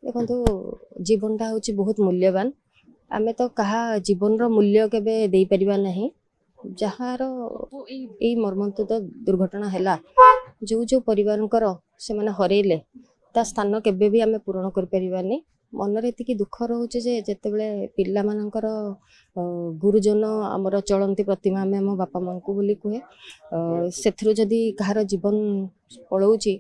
देखो जीवनटा हूँ बहुत मूल्यवान आमे तो कहा जीवन मूल्य केबे दे परिबा नहीं जार यही मर्मन्तुद दुर्घटना है जो जो परिवार से माने हरेले ता स्थान केबे भी आमे पूरण कर परिबानी मनरे एतिकी दुख रोचे जे जेतेबेले पिल्ला मानकर गुरुजन आमर चलती प्रतिमा आमे आम बापा माँ को बोली कहे से जदि कहार जीवन पलाऊँची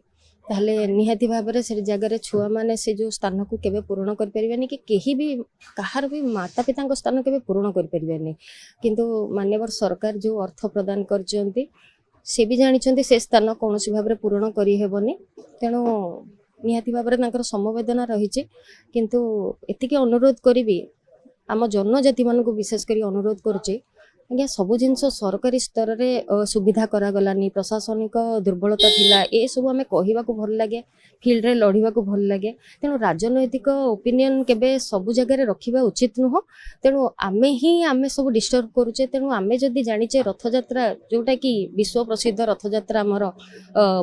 ताहले निहाती भाव से जगह छुआ मैंने से जो स्थान को केबे पूरण कर परिबानी कि कहीं भी कहार भी माता पिता स्थान केबे पूरण कर परिबानी किंतु माननीय सरकार जो अर्थ प्रदान करचंती से भी जानी से स्थान कौन भाव में पूरण करेबनी तेणु निहाती भाव में समवेदना रही किंतु एतिकी अनुरोध करी आम जनजाति मानक विशेषकर अनुरोध करुचे आज्ञा सबू जिन सरकारी स्तर में सुविधा करागलानी प्रशासनिक दुर्बलता थिला ए सब आम कहवाक भल लगे फिल्ड रे लड़वा भल लगे तेणु राजनैतिक ओपिनियन केबे सबु जगह रखा उचित नुह तेणु आमे ही आमे सब डिस्टर्ब करुचे तेणु आमे जदि जानिचे रथयात्रा जोटा कि विश्व प्रसिद्ध रथयात्रा आमर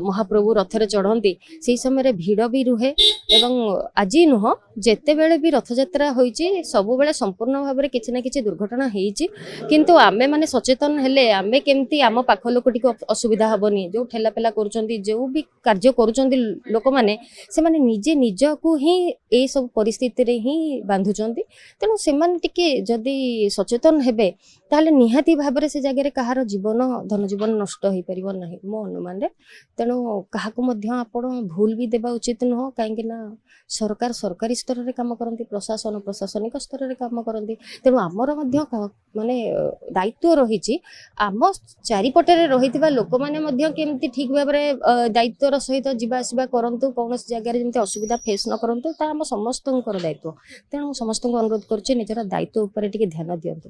महाप्रभु रथरे चढ़ती से समय भिड़ भी रुहे एवं आज नुह जेते बेले भी रथयात्रा होईची सबु बेले संपूर्ण भाव में किसी ना किसी दुर्घटना होईची किंतु आमे माने सचेतन हेले आमे केमती आम पाख लोक टिक असुविधा हबनी जो ठेला पेला करुचंती जो भी कार्य करुचंती लोक माने से माने निजे निजको ही ए सब परिस्थिति रे ही बांधुचंती तेणु से माने टिके जदि सचेतन हेबे ताहले निहाती भाव से जगह कहार जीवन धन जीवन नष्ट हो पार ना मो अनुमान रे तेणु काहाको मध्य आपण भूल भी देबा उचित नुह कहीं सरकार सरकारी स्तर में काम करती प्रशासन प्रशासनिक स्तर में काम करती तेणु आमर माने दायित्व रही आम चारिपटे रही लोक मैंने केमती ठीक भाव में दायित्वर सहित जावासवा करूँ कौन जगार जमी असुविधा फेस न करूँ आम समस्त दायित्व तेणु समस्त अनुरोध करुचे निजर दायित्व उपर टिके ध्यान दिंतु।